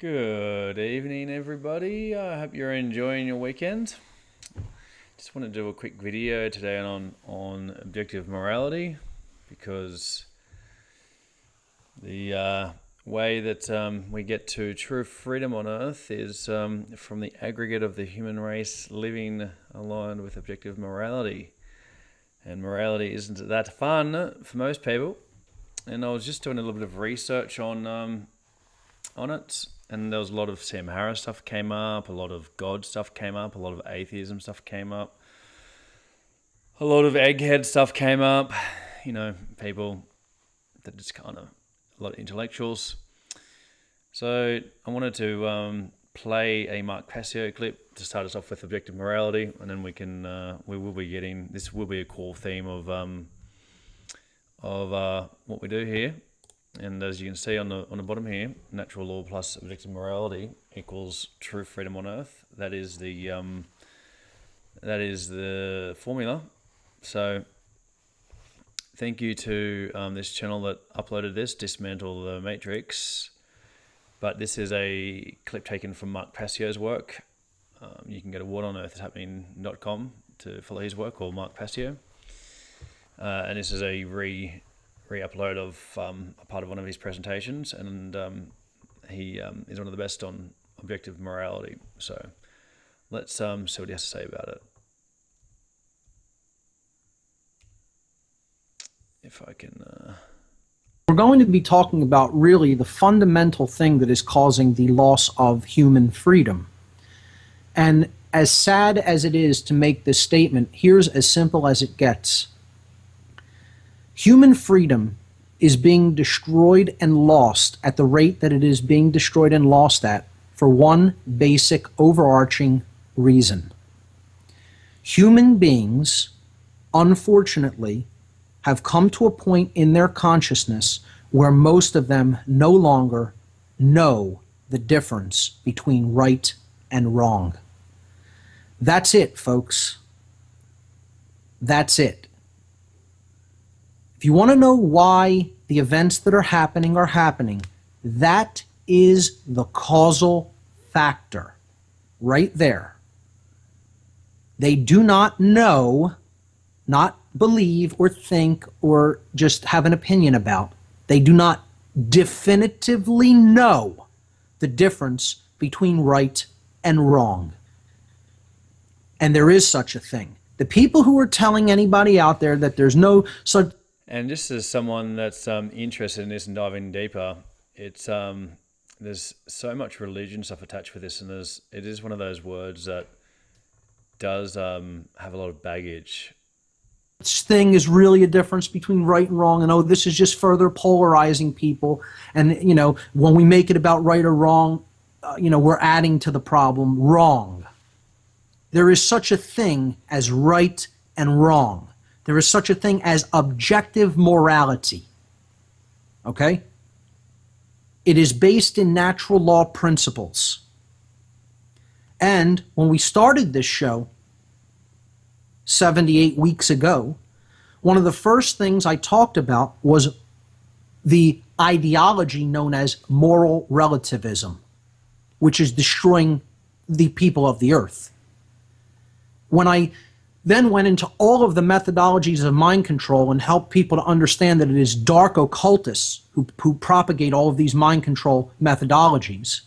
Good evening, everybody. I hope you're enjoying your weekend. Just want to do a quick video today on objective morality, because the way that we get to true freedom on Earth is from the aggregate of the human race living aligned with objective morality. And morality isn't that fun for most people. And I was just doing a little bit of research on it, and there was a lot of Sam Harris stuff came up, a lot of God stuff came up, a lot of atheism stuff came up, a lot of egghead stuff came up, people that just a lot of intellectuals. So I wanted to play a Mark Passio clip to start us off with objective morality, and then we will be getting, this will be a core theme of what we do here. And as you can see on the bottom here, natural law plus objective morality equals true freedom on Earth. That is the formula. So thank you to this channel that uploaded this, Dismantle the Matrix. But this is a clip taken from Mark Passio's work. You can go to whatonearthishappening.com to follow his work, or Mark Passio. And this is a re-upload of a part of one of his presentations, and he is one of the best on objective morality. So let's see what he has to say about it. If I can... We're going to be talking about really the fundamental thing that is causing the loss of human freedom. And as sad as it is to make this statement, here's as simple as it gets. Human freedom is being destroyed and lost at the rate that it is being destroyed and lost at for one basic overarching reason. Human beings, unfortunately, have come to a point in their consciousness where most of them no longer know the difference between right and wrong. That's it, folks. That's it. If you want to know why the events that are happening, that is the causal factor right there. They do not know, not believe or think or just have an opinion about. They do not definitively know the difference between right and wrong. And there is such a thing. The people who are telling anybody out there that there's no such... And just as someone that's interested in this and diving deeper, it's there's so much religion stuff attached with this, and it is one of those words that does have a lot of baggage. Thing is really a difference between right and wrong, and this is just further polarizing people. And when we make it about right or wrong, we're adding to the problem. Wrong. There is such a thing as right and wrong. There is such a thing as objective morality. Okay? It is based in natural law principles. And when we started this show 78 weeks ago, one of the first things I talked about was the ideology known as moral relativism, which is destroying the people of the earth. When I then went into all of the methodologies of mind control and helped people to understand that it is dark occultists who propagate all of these mind control methodologies,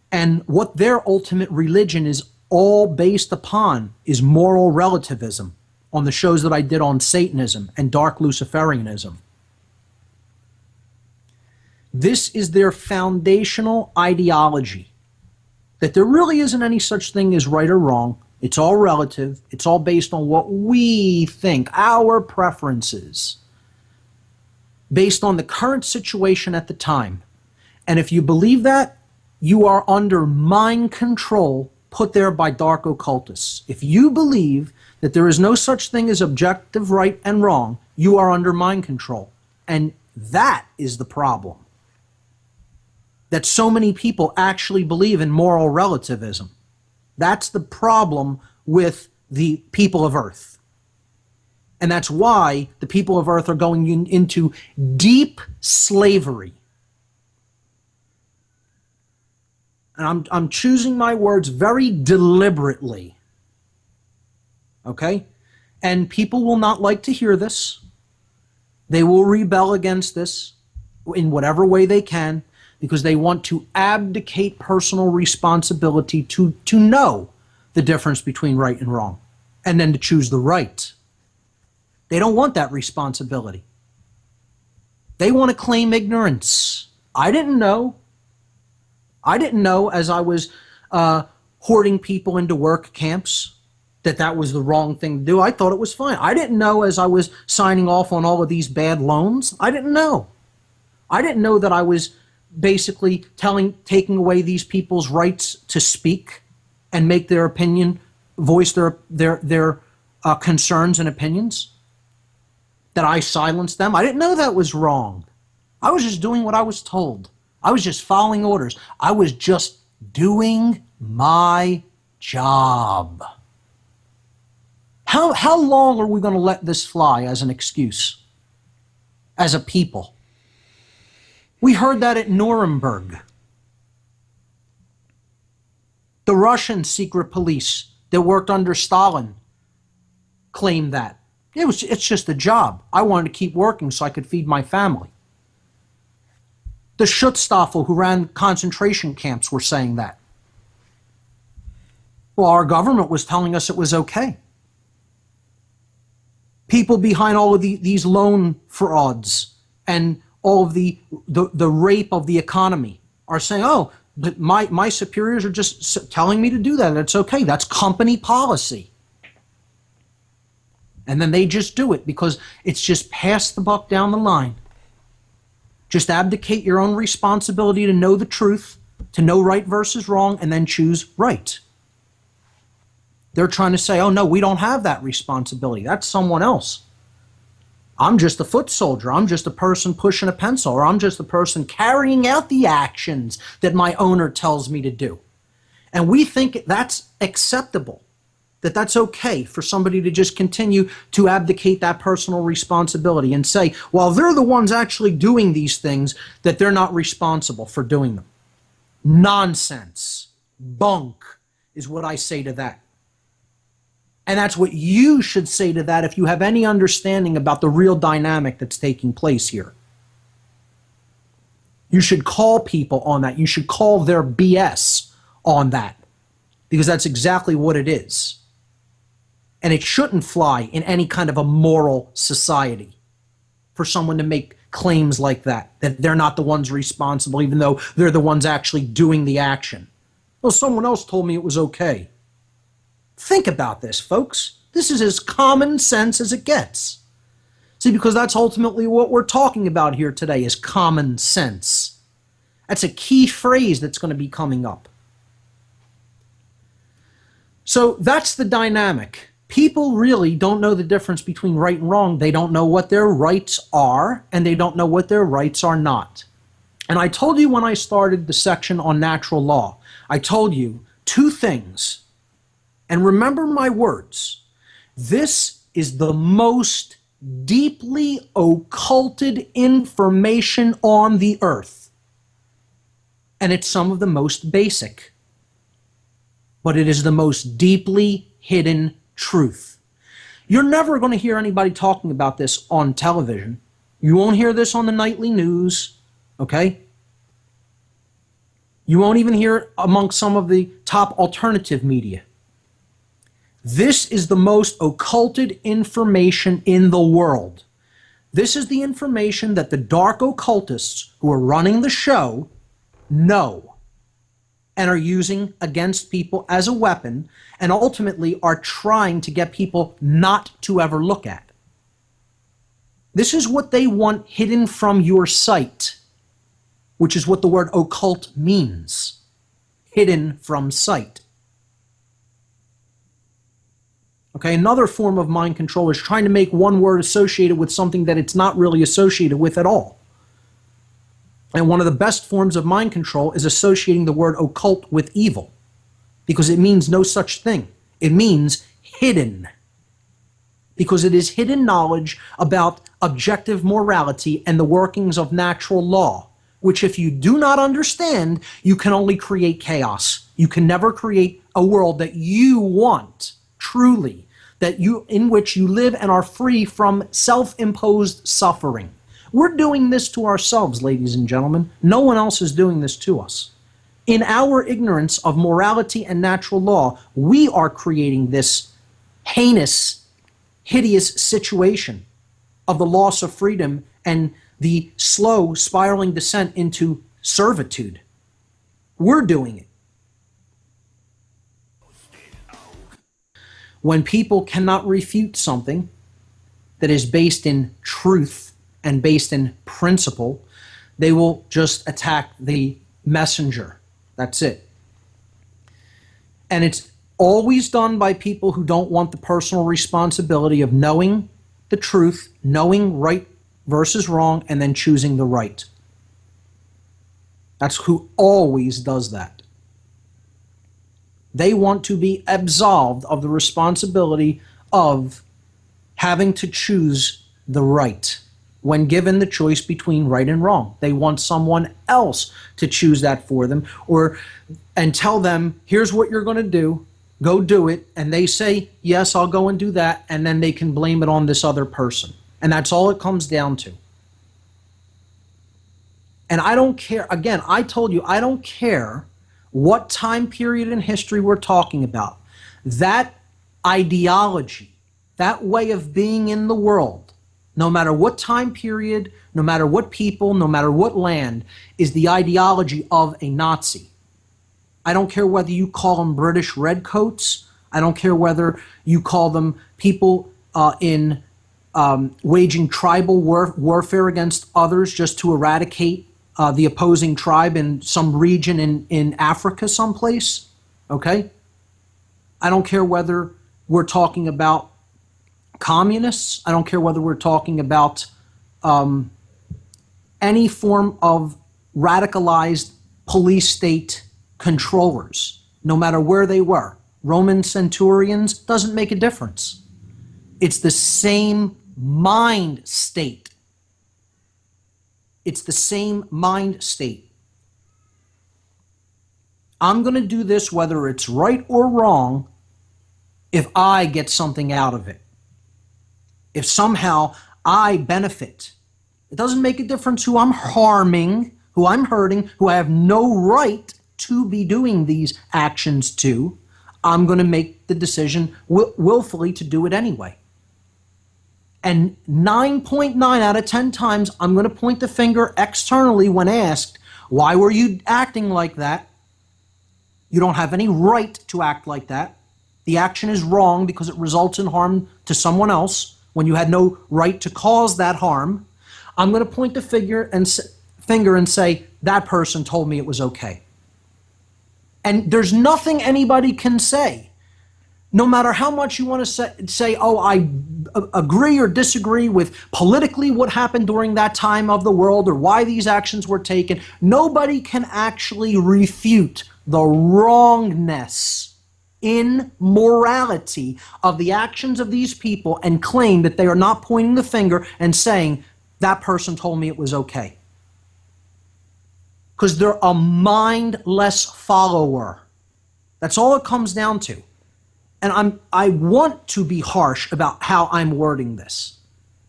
and what their ultimate religion is all based upon is moral relativism, on the shows that I did on Satanism and dark Luciferianism. This is their foundational ideology, that there really isn't any such thing as right or wrong. It's all relative. It's all based on what we think, our preferences, based on the current situation at the time. And if you believe that, you are under mind control put there by dark occultists. If you believe that there is no such thing as objective right and wrong, you are under mind control. And that is the problem. That so many people actually believe in moral relativism. That's the problem with the people of Earth. And that's why the people of Earth are going into deep slavery. and I'm choosing my words very deliberately, okay? And people will not like to hear this. They will rebel against this in whatever way they can because they want to abdicate personal responsibility to know the difference between right and wrong and then to choose the right. They don't want that responsibility. They want to claim ignorance. I didn't know. I didn't know as I was hoarding people into work camps that was the wrong thing to do. I thought it was fine. I didn't know as I was signing off on all of these bad loans. I didn't know. I didn't know that I was basically taking away these people's rights to speak and make their opinion, voice their concerns and opinions, that I silenced them. I didn't know that was wrong. I was just doing what I was told. I was just following orders. I was just doing my job. How long are we going to let this fly as an excuse, as a people? We heard that at Nuremberg. The Russian secret police that worked under Stalin claimed that. It's just a job. I wanted to keep working so I could feed my family. The Schutzstaffel who ran concentration camps were saying that. Well, our government was telling us it was okay. People behind all of these loan frauds and all of the rape of the economy are saying, oh, but my superiors are just telling me to do that. It's okay. That's company policy. And then they just do it because it's just pass the buck down the line. Just abdicate your own responsibility to know the truth, to know right versus wrong, and then choose right. They're trying to say, oh, no, we don't have that responsibility. That's someone else. I'm just a foot soldier. I'm just a person pushing a pencil, or I'm just a person carrying out the actions that my owner tells me to do. And we think that's acceptable, that that's okay for somebody to just continue to abdicate that personal responsibility and say, well, they're the ones actually doing these things, that they're not responsible for doing them. Nonsense. Bunk is what I say to that. And that's what you should say to that if you have any understanding about the real dynamic that's taking place here. You should call people on that. You should call their BS on that, because that's exactly what it is. And it shouldn't fly in any kind of a moral society for someone to make claims like that they're not the ones responsible, even though they're the ones actually doing the action. Well, someone else told me it was okay. Think about this, folks. This is as common sense as it gets. See, because that's ultimately what we're talking about here today is common sense. That's a key phrase that's going to be coming up. So that's the dynamic. People really don't know the difference between right and wrong. They don't know what their rights are, and they don't know what their rights are not. And I told you when I started the section on natural law, I told you two things. And remember my words. This is the most deeply occulted information on the earth. And it's some of the most basic. But it is the most deeply hidden truth. You're never going to hear anybody talking about this on television. You won't hear this on the nightly news, okay? You won't even hear it amongst some of the top alternative media. This is the most occulted information in the world. This is the information that the dark occultists who are running the show know and are using against people as a weapon, and ultimately are trying to get people not to ever look at. This is what they want hidden from your sight, which is what the word occult means. Hidden from sight. Okay, another form of mind control is trying to make one word associated with something that it's not really associated with at all. And one of the best forms of mind control is associating the word occult with evil, because it means no such thing. It means hidden, because it is hidden knowledge about objective morality and the workings of natural law, which if you do not understand, you can only create chaos. You can never create a world that you want, truly, in which you live and are free from self-imposed suffering. We're doing this to ourselves, ladies and gentlemen. No one else is doing this to us. In our ignorance of morality and natural law, we are creating this heinous, hideous situation of the loss of freedom and the slow spiraling descent into servitude. We're doing it. When people cannot refute something that is based in truth and based in principle, they will just attack the messenger. That's it. And it's always done by people who don't want the personal responsibility of knowing the truth, knowing right versus wrong, and then choosing the right. That's who always does that. They want to be absolved of the responsibility of having to choose the right when given the choice between right and wrong. They want someone else to choose that for them, and tell them, here's what you're going to do, go do it, and they say, yes, I'll go and do that, and then they can blame it on this other person. And that's all it comes down to. And I don't care, again, I told you, I don't care what time period in history we're talking about. That ideology, that way of being in the world, no matter what time period, no matter what people, no matter what land, is the ideology of a Nazi. I don't care whether you call them British redcoats. I don't care whether you call them people in waging tribal warfare against others just to eradicate the opposing tribe in some region in Africa someplace, okay? I don't care whether we're talking about communists. I don't care whether we're talking about any form of radicalized police state controllers, no matter where they were. Roman centurions, doesn't make a difference. It's the same mind state. It's the same mind state. I'm going to do this whether it's right or wrong if I get something out of it. If somehow I benefit. It doesn't make a difference who I'm harming, who I'm hurting, who I have no right to be doing these actions to. I'm going to make the decision willfully to do it anyway. And 9.9 out of 10 times, I'm going to point the finger externally when asked, why were you acting like that? You don't have any right to act like that. The action is wrong because it results in harm to someone else when you had no right to cause that harm. I'm going to point the finger and say, that person told me it was okay. And there's nothing anybody can say. No matter how much you want to say, oh, I agree or disagree with politically what happened during that time of the world or why these actions were taken, nobody can actually refute the wrongness in morality of the actions of these people and claim that they are not pointing the finger and saying, that person told me it was okay. Because they're a mindless follower. That's all it comes down to. And I want to be harsh about how I'm wording this.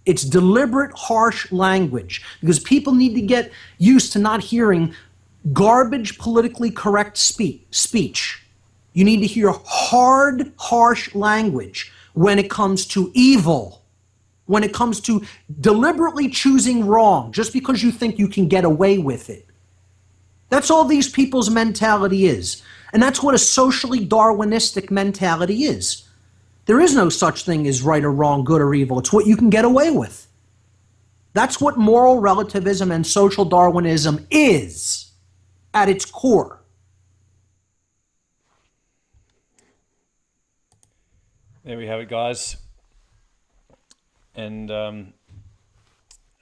It's deliberate, harsh language because people need to get used to not hearing garbage, politically correct speech. You need to hear hard, harsh language when it comes to evil, when it comes to deliberately choosing wrong just because you think you can get away with it. That's all these people's mentality is. And that's what a socially Darwinistic mentality is. There is no such thing as right or wrong, good or evil. It's what you can get away with. That's what moral relativism and social Darwinism is at its core. There we have it, guys. And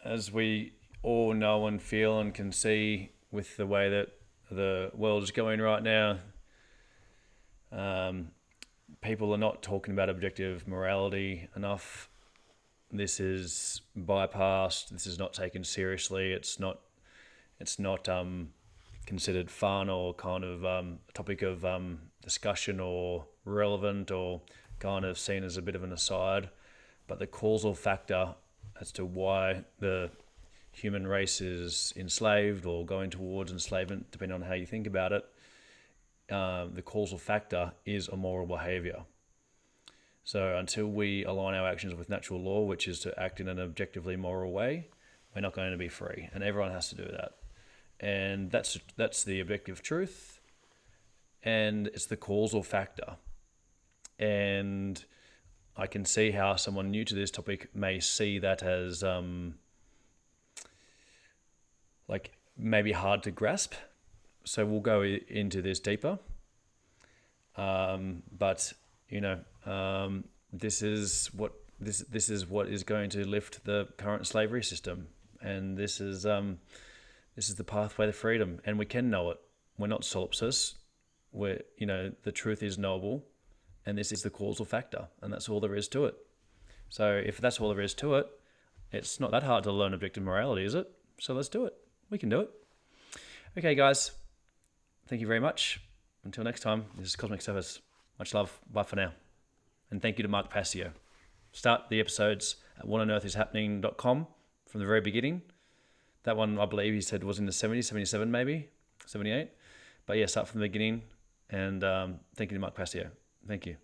as we all know and feel and can see with the way that the world is going right now, people are not talking about objective morality enough. This is bypassed. This is not taken seriously. It's It's not considered fun or kind of a topic of discussion or relevant or kind of seen as a bit of an aside. But the causal factor as to why the human race is enslaved or going towards enslavement, depending on how you think about it, the causal factor is immoral behavior. So until we align our actions with natural law, which is to act in an objectively moral way, we're not going to be free, and everyone has to do that. And that's the objective truth, and it's the causal factor. And I can see how someone new to this topic may see that as like maybe hard to grasp. So we'll go into this deeper. But this is what is going to lift the current slavery system, and this is the pathway to freedom, and we can know it. We're not solipsis. The truth is knowable, and this is the causal factor, and that's all there is to it. So if that's all there is to it, it's not that hard to learn objective morality, is it? So let's do it. We can do it. Okay, guys. Thank you very much. Until next time, this is Cosmic Service. Much love. Bye for now. And thank you to Mark Passio. Start the episodes at whatonearthishappening.com from the very beginning. That one, I believe he said, was in the 70s, 77 maybe, 78. But yeah, start from the beginning. And thank you to Mark Passio. Thank you.